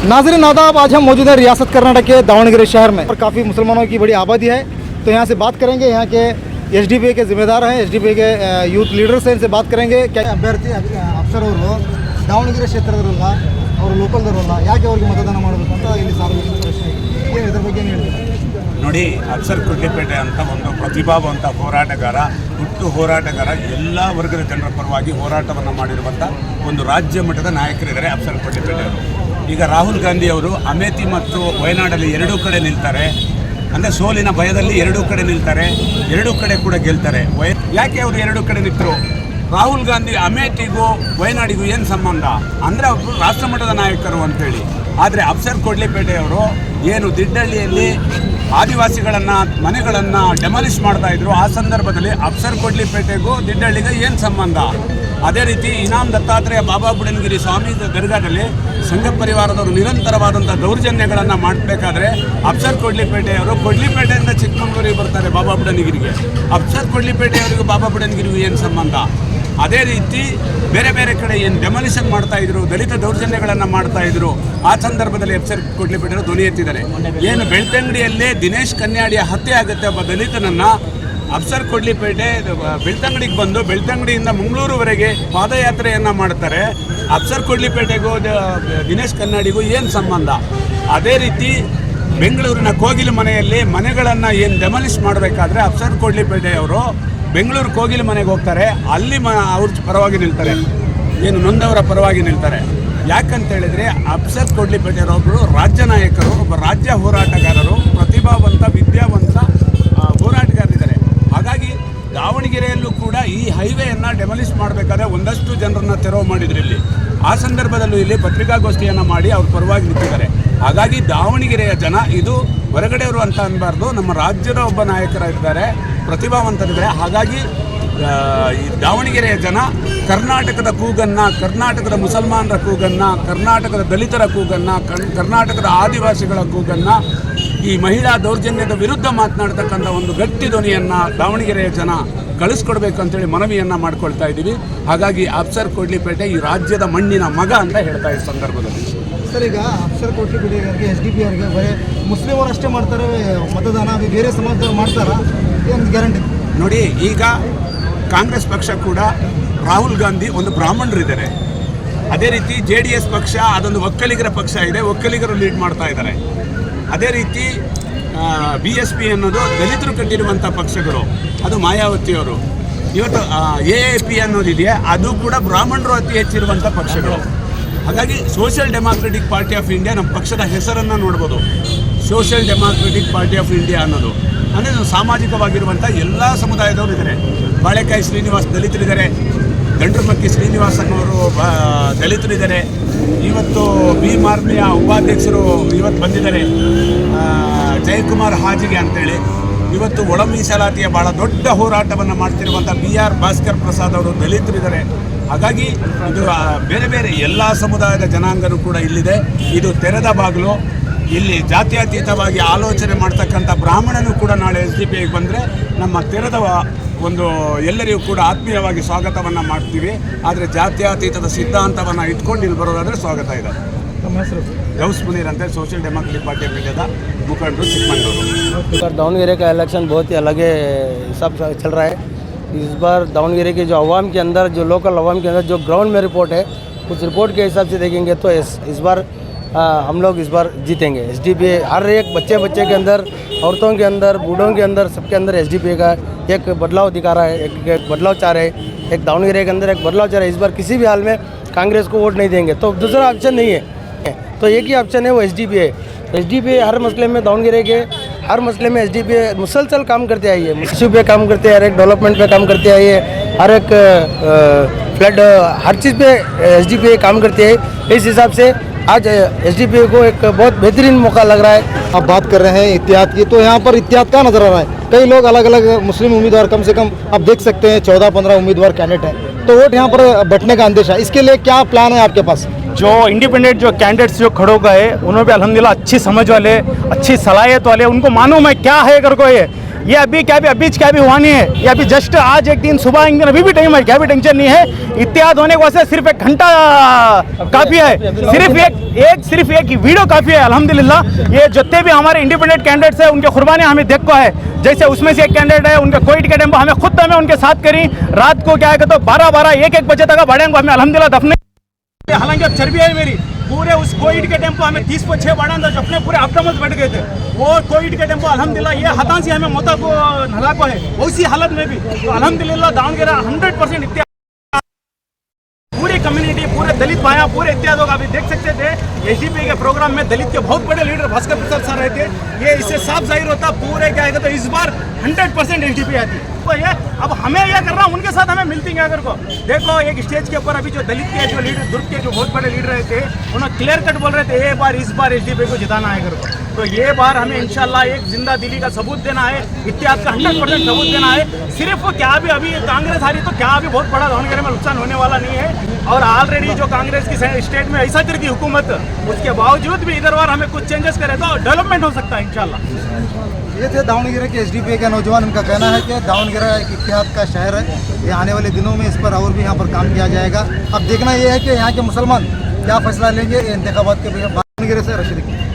नाज़रीन नादाब, आज हम मौजूद हैं रियासत कर्नाटक के दावणगेरे शहर में और काफ़ी मुसलमानों की बड़ी आबादी है। तो यहाँ से बात करेंगे, यहाँ के एसडीपीए के जिम्मेदार हैं, एसडीपीए के यूथ लीडर्स हैं, इनसे बात करेंगे। क्या अभ्यर्थी अफसर ಅವರು ದಾವಣಗೆರೆ ಕ್ಷೇತ್ರದವರಲ್ಲ, ಅವರು ಲೋಕಲ್ದವರಲ್ಲ, ಯಾಕೆ ಅವರಿಗೆ ಮತದಾನ ಮಾಡಬೇಕು ಅಂತ ಇಲ್ಲಿ ಸಾರ್ವಜನಿಕ ಪ್ರಶ್ನೆ ಏನು, ಇದರ ಬಗ್ಗೆ ಏನು ಹೇಳ್ತೀರಾ? ನೋಡಿ, ಅಫ್ಸರ್ ಕೊಡ್ಲಿಪೇಟೆ ಅಂತ ಒಂದು ಪ್ರತಿಭಾವಂತ ಹೋರಾಟಗಾರ, ಹುಟ್ಟು ಹೋರಾಟಗಾರ, ಎಲ್ಲ ವರ್ಗದ ಜನರ ಪರವಾಗಿ ಹೋರಾಟವನ್ನು ಮಾಡಿರುವಂಥ ಒಂದು ರಾಜ್ಯ ಮಟ್ಟದ ನಾಯಕರಿದ್ದಾರೆ ಅಫ್ಸರ್ ಕೊಡ್ಲಿಪೇಟೆ ಅವರು. ಈಗ ರಾಹುಲ್ ಗಾಂಧಿ ಅವರು ಅಮೇಥಿ ಮತ್ತು ವಯನಾಡಲ್ಲಿ ಎರಡೂ ಕಡೆ ನಿಲ್ತಾರೆ, ಅಂದರೆ ಸೋಲಿನ ಭಯದಲ್ಲಿ ಎರಡೂ ಕಡೆ ನಿಲ್ತಾರೆ, ಎರಡೂ ಕಡೆ ಕೂಡ ಗೆಲ್ತಾರೆ. ಯಾಕೆ ಅವರು ಎರಡೂ ಕಡೆ ನಿಂತರು? ರಾಹುಲ್ ಗಾಂಧಿ ಅಮೇಠಿಗೂ ವಯನಾಡಿಗೂ ಏನು ಸಂಬಂಧ ಅಂದರೆ ಅವರು ರಾಷ್ಟ್ರಮಟ್ಟದ ನಾಯಕರು ಅಂತೇಳಿ. ಆದರೆ ಅಫ್ಸರ್ ಕೊಡ್ಲಿಪೇಟೆಯವರು ಏನು ದಿಡ್ಡಳ್ಳಿಯಲ್ಲಿ ಆದಿವಾಸಿಗಳನ್ನು ಮನೆಗಳನ್ನು ಡೆಮಾಲಿಷ್ ಮಾಡ್ತಾಯಿದ್ರು, ಆ ಸಂದರ್ಭದಲ್ಲಿ ಅಫ್ಸರ್ ಕೊಡ್ಲಿಪೇಟೆಗೂ ದಿಡ್ಡಳ್ಳಿಗೆ ಏನು ಸಂಬಂಧ? ಅದೇ ರೀತಿ ಇನಾಮ್ ದತ್ತಾತ್ರೇಯ ಬಾಬಾ ಬುಡನ್ಗಿರಿ ಸ್ವಾಮಿ ದರ್ಗಾದಲ್ಲಿ ಸಂಘ ಪರಿವಾರದವರು ನಿರಂತರವಾದಂಥ ದೌರ್ಜನ್ಯಗಳನ್ನು ಮಾಡಬೇಕಾದ್ರೆ ಅಫ್ಸರ್ ಕೊಡ್ಲಿಪೇಟೆಯವರು ಕೊಡ್ಲಿಪೇಟೆಯಿಂದ ಚಿಕ್ಕಮಗಳೂರಿಗೆ ಬರ್ತಾರೆ ಬಾಬಾ ಬುಡನ್ಗಿರಿಗೆ. ಅಫ್ಸರ್ ಕೊಡ್ಲಿಪೇಟೆಯವರಿಗೂ ಬಾಬಾ ಬುಡನ್ಗಿರಿಗೂ ಏನು ಸಂಬಂಧ? ಅದೇ ರೀತಿ ಬೇರೆ ಬೇರೆ ಕಡೆ ಏನು ಡೆಮಾಲಿಷನ್ ಮಾಡ್ತಾಯಿದ್ರು, ದಲಿತ ದೌರ್ಜನ್ಯಗಳನ್ನು ಮಾಡ್ತಾಯಿದ್ರು, ಆ ಸಂದರ್ಭದಲ್ಲಿ ಅಫ್ಸರ್ ಕೊಡ್ಲಿಪೇಟೆಯವರು ಧ್ವನಿ ಎತ್ತಿದ್ದಾರೆ. ಏನು ಬೆಳ್ತಂಗಡಿಯಲ್ಲೇ ದಿನೇಶ್ ಕನ್ಯಾಡಿಯ ಹತ್ಯೆ ಆಗುತ್ತೆ, ಒಬ್ಬ ದಲಿತನನ್ನು ಅಫ್ಸರ್ ಕೊಡ್ಲಿಪೇಟೆ ಬೆಳ್ತಂಗಡಿಗೆ ಬಂದು ಬೆಳ್ತಂಗಡಿಯಿಂದ ಮಂಗಳೂರುವರೆಗೆ ಪಾದಯಾತ್ರೆಯನ್ನು ಮಾಡ್ತಾರೆ. ಅಫ್ಸರ್ ಕೊಡ್ಲಿಪೇಟೆಗೂ ದಿನೇಶ್ ಕನ್ಯಾಡಿಗೂ ಏನು ಸಂಬಂಧ? ಅದೇ ರೀತಿ ಬೆಂಗಳೂರಿನ ಕೋಗಿಲು ಮನೆಯಲ್ಲಿ ಮನೆಗಳನ್ನು ಏನು ಡೆಮಾಲಿಷ್ ಮಾಡಬೇಕಾದ್ರೆ ಅಫ್ಸರ್ ಕೊಡ್ಲಿಪೇಟೆಯವರು ಬೆಂಗಳೂರು ಕೋಗಿಲು ಮನೆಗೆ ಹೋಗ್ತಾರೆ, ಅಲ್ಲಿ ಅವ್ರ ಪರವಾಗಿ ನಿಲ್ತಾರೆ, ಏನು ನೊಂದವರ ಪರವಾಗಿ ನಿಲ್ತಾರೆ. ಯಾಕಂತ ಹೇಳಿದರೆ ಅಫ್ಸರ್ ಕೊಡ್ಲಿಪೇಟೆಯವರೊಬ್ಬರು ರಾಜ್ಯ ನಾಯಕರು, ಒಬ್ಬ ರಾಜ್ಯ ಹೋರಾಟಗಾರರು, ಪ್ರತಿಭಾವಂತ ವಿದ್ಯಾವಂತ ಹೋರಾಟಗಾರರಿದ್ದಾರೆ. ಹಾಗಾಗಿ ದಾವಣಗೆರೆಯಲ್ಲೂ ಕೂಡ ಈ ಹೈವೇಯನ್ನು ಡೆಮಾಲಿಷ್ ಮಾಡಬೇಕಾದ್ರೆ ಒಂದಷ್ಟು ಜನರನ್ನು ತೆರವು ಮಾಡಿದ್ರು ಇಲ್ಲಿ. ಆ ಸಂದರ್ಭದಲ್ಲೂ ಇಲ್ಲಿ ಪತ್ರಿಕಾಗೋಷ್ಠಿಯನ್ನು ಮಾಡಿ ಅವ್ರ ಪರವಾಗಿ ನಿಂತಿದ್ದಾರೆ. ಹಾಗಾಗಿ ದಾವಣಗೆರೆಯ ಜನ ಇದು ಹೊರಗಡೆಯವರು ಅಂತ ಅನ್ನಬಾರ್ದು, ನಮ್ಮ ರಾಜ್ಯದ ಒಬ್ಬ ನಾಯಕರಿದ್ದಾರೆ, ಪ್ರತಿಭಾವಂತರಿದ್ದಾರೆ. ಹಾಗಾಗಿ ಈ ದಾವಣಗೆರೆಯ ಜನ ಕರ್ನಾಟಕದ ಕೂಗನ್ನು, ಕರ್ನಾಟಕದ ಮುಸಲ್ಮಾನರ ಕೂಗನ್ನು, ಕರ್ನಾಟಕದ ದಲಿತರ ಕೂಗನ್ನು, ಕರ್ನಾಟಕದ ಆದಿವಾಸಿಗಳ ಕೂಗನ್ನು, ಈ ಮಹಿಳಾ ದೌರ್ಜನ್ಯದ ವಿರುದ್ಧ ಮಾತನಾಡ್ತಕ್ಕಂಥ ಒಂದು ಗಟ್ಟಿ ಧ್ವನಿಯನ್ನು ದಾವಣಗೆರೆಯ ಜನ ಕಳಿಸ್ಕೊಡ್ಬೇಕು ಅಂತೇಳಿ ಮನವಿಯನ್ನು ಮಾಡ್ಕೊಳ್ತಾ ಇದ್ದೀವಿ. ಹಾಗಾಗಿ ಅಫ್ಸರ್ ಕೊಡ್ಲಿಪೇಟೆ ಈ ರಾಜ್ಯದ ಮಣ್ಣಿನ ಮಗ ಅಂತ ಹೇಳ್ತಾ ಈ ಸಂದರ್ಭದಲ್ಲಿ. ಸರ್, ಈಗ ಅಫ್ಸರ್ ಕೊಡ್ಲಿಪೇಟೆಯವರಿಗೆ ಎಸ್ಡಿಪಿ ಅವರಿಗೆ ಬರೀ ಮುಸ್ಲಿಮರು ಅಷ್ಟೇ ಮಾಡ್ತಾರೆ ಮತದಾನ, ಅದು ಬೇರೆ ಸಮಾಜದವ್ರು ಮಾಡ್ತಾರಾ? ಏನು ಗ್ಯಾರಂಟಿ? ನೋಡಿ, ಈಗ ಕಾಂಗ್ರೆಸ್ ಪಕ್ಷ ಕೂಡ ರಾಹುಲ್ ಗಾಂಧಿ ಒಂದು ಬ್ರಾಹ್ಮಣರಿದ್ದಾರೆ. ಅದೇ ರೀತಿ JDS ಪಕ್ಷ ಅದೊಂದು ಒಕ್ಕಲಿಗರ ಪಕ್ಷ ಇದೆ, ಒಕ್ಕಲಿಗರು ಲೀಡ್ ಮಾಡ್ತಾ ಇದ್ದಾರೆ. ಅದೇ ರೀತಿ BSP ಅನ್ನೋದು ದಲಿತರು ಕಟ್ಟಿರುವಂಥ ಪಕ್ಷಗಳು, ಅದು ಮಾಯಾವತಿಯವರು. ಇವತ್ತು AAP ಅನ್ನೋದಿದೆಯಾ, ಅದು ಕೂಡ ಬ್ರಾಹ್ಮಣರು ಅತಿ ಹೆಚ್ಚಿರುವಂಥ ಪಕ್ಷಗಳು. ಹಾಗಾಗಿ social Democratic Party of India, ನಮ್ಮ ಪಕ್ಷದ ಹೆಸರನ್ನು ನೋಡ್ಬೋದು, social Democratic Party of India ಅನ್ನೋದು. ಅಂದರೆ ಸಾಮಾಜಿಕವಾಗಿರುವಂಥ ಎಲ್ಲ ಸಮುದಾಯದವರು ಇದ್ದಾರೆ. ಬಾಳೆಕಾಯಿ ಶ್ರೀನಿವಾಸ್ ದಲಿತರಿದ್ದಾರೆ, ಗಂಡ್ರಮಕ್ಕಿ ಶ್ರೀನಿವಾಸ್ ಅನ್ನೋರು ದಲಿತರಿದ್ದಾರೆ. ಇವತ್ತು ಭೀಮಾರ್ಮಿಯ ಉಪಾಧ್ಯಕ್ಷರು ಇವತ್ತು ಬಂದಿದ್ದಾರೆ, ಜಯಕುಮಾರ್ ಹಾಜಿಗೆ ಅಂತೇಳಿ. ಇವತ್ತು ಒಳ ಮೀಸಲಾತಿಯ ಭಾಳ ದೊಡ್ಡ ಹೋರಾಟವನ್ನು ಮಾಡ್ತಿರುವಂಥ BR ಭಾಸ್ಕರ್ ಪ್ರಸಾದ್ ಅವರು ದಲಿತರಿದ್ದಾರೆ. ಹಾಗಾಗಿ ಇದು ಬೇರೆ ಬೇರೆ ಎಲ್ಲ ಸಮುದಾಯದ ಜನಾಂಗನೂ ಕೂಡ ಇಲ್ಲಿದೆ. ಇದು ತೆರೆದ ಬಾಗಿಲು. ಇಲ್ಲಿ ಜಾತ್ಯತೀತವಾಗಿ ಆಲೋಚನೆ ಮಾಡ್ತಕ್ಕಂಥ ಬ್ರಾಹ್ಮಣನೂ ಕೂಡ ನಾಳೆ SDPIಗೆ ಬಂದರೆ ನಮ್ಮ ತೆರೆದ ಒಂದು ಎಲ್ಲರಿಗೂ ಕೂಡ ಆತ್ಮೀಯವಾಗಿ ಸ್ವಾಗತವನ್ನು ಮಾಡ್ತೀವಿ. ಆದರೆ ಜಾತ್ಯತೀತದ ಸಿದ್ಧಾಂತವನ್ನು ಇಟ್ಕೊಂಡು ಇಲ್ಲಿ ಬರೋದಾದರೆ ಸ್ವಾಗತ ಇದೆ. ನಮ್ಮ ಹೆಸರು ಗೌಸ್ ಮುನೀರ್ ಅಂತ, Social Democratic Party of India मुखंडरू चिकमंगलूरू। सर, दावणगेरे का इलेक्शन बहुत ही अलग हिसाब से चल रहा है। इस बार दावणगेरे के जो अवाम के अंदर, जो लोकल अवाम के अंदर जो ग्राउंड में रिपोर्ट है, उस रिपोर्ट के हिसाब से देखेंगे तो इस बार हम लोग इस बार जीतेंगे। SDPI हर एक बच्चे के अंदर, औरतों के अंदर, बूढ़ों के अंदर, सबके अंदर SDPI का एक बदलाव दिखा रहा है, एक बदलाव चाह रहे हैं। एक दावणगेरे के अंदर एक बदलाव चाह रहे हैं। इस बार किसी भी हाल में कांग्रेस को वोट नहीं देंगे, तो दूसरा ऑप्शन नहीं है, तो एक ही ऑप्शन है, वो SDPI है। SDPI हर मसले में, दावणगेरे के हर मसले में SDPI मुसलसल काम करते आई है, इशू पे काम करते हैं, हर एक डेवलपमेंट पे काम करते आई है, हर एक फ्लड हर चीज़ पे SDPI काम करते हैं। इस हिसाब से आज SDPI को एक बहुत बेहतरीन मौका लग रहा है। आप बात कर रहे हैं इत्तेहाद की, तो यहाँ पर इत्तेहाद क्या नज़र आ रहा है? कई लोग अलग अलग मुस्लिम उम्मीदवार, कम से कम आप देख सकते हैं 14-15 उम्मीदवार कैंडिडेट हैं, तो वोट यहाँ पर बंटने का अंदेशा, इसके लिए क्या प्लान है आपके पास? जो इंडिपेंडेंट जो कैंडिडेट्स जो खड़े हो गए, उन्होंने भी अल्हम्दुलिल्लाह अच्छी समझ वाले, अच्छी सलाहियत वाले, उनको मालूम है क्या है अगर कोई ये अभी क्या भी हुआ नहीं है। ये अभी जस्ट आज एक दिन सुबह एक दिन अभी भी टाइम है, क्या भी टेंशन नहीं है। इत्तेहाद होने के वास्ते सिर्फ 1 घंटा काफ़ी है, सिर्फ एक वीडियो काफ़ी है। अल्हम्दुलिल्लाह ये जितने भी हमारे इंडिपेंडेंट कैंडिडेट्स हैं उनके कुर्बानी हमें देख को है। जैसे उसमें से एक कैंडिडेट है, उनके कोविड के टेम्पो हमें खुद हमें उनके साथ करी, रात को क्या है तो 12-1 बजे तक बढ़ेंगे हमें अल्हम्दुलिल्लाह दफने। हालांकि अब चर्बी है मेरी, पूरे उस कोविड के टेम्पो हमें 30 पर 6 बढ़ा था, अपने पूरे अपडमत बैठ गए थे। वो कोविड के टेम्पो अल्हम्दुलिल्लाह ये हताशी हमें मोता को नला को है, उसी हालत में भी तो अल्हम्दुलिल्लाह दावणगेरे 100% इत्तेहाद, पूरी कम्युनिटी, पूरे दलित भाइयाँ, पूरे इत्तेहाद होगा। अभी देख सकते थे एसडीपी के प्रोग्राम में दलित के बहुत बड़े लीडर भास्कर प्रसाद सर रहते, ये इससे साफ जाहिर होता पूरे क्या है तो इस बार 100% एसडीपी आती। तो ये अब हमें यह करना, उनके साथ हमें मिलती है। अगर को देखो एक स्टेज के ऊपर अभी जो दलित के जो लीडर, दुर्ग के जो बहुत बड़े लीडर रहते हैं, उन्होंने क्लियर कट बोल रहे थे इस बार एसडीपी को जिताना है। अगर को तो ये बार हमें इंशाल्लाह एक जिंदा दिली का सबूत देना है, इत्तेहाद का 100% सबूत देना है। सिर्फ क्या भी अभी कांग्रेस हारी तो क्या अभी बहुत बड़ा दावणगेरे में नुकसान होने वाला नहीं है। और ऑलरेडी जो कांग्रेस की स्टेट में ऐसा तरह की हुकूमत, उसके बावजूद भी इधर बार हमें कुछ चेंजेस करे तो डेवलपमेंट हो सकता है इंशाल्लाह। ये थे दावणगेरे के एसडीपीआई के नौजवान। उनका कहना है कि दावणगेरे एक इत्तेहाद का शहर है, ये आने वाले दिनों में इस पर और भी यहाँ पर काम किया जाएगा। अब देखना ये है कि यहाँ के मुसलमान क्या फैसला लेंगे इंतखाबात के। दावणगेरे से रशीद।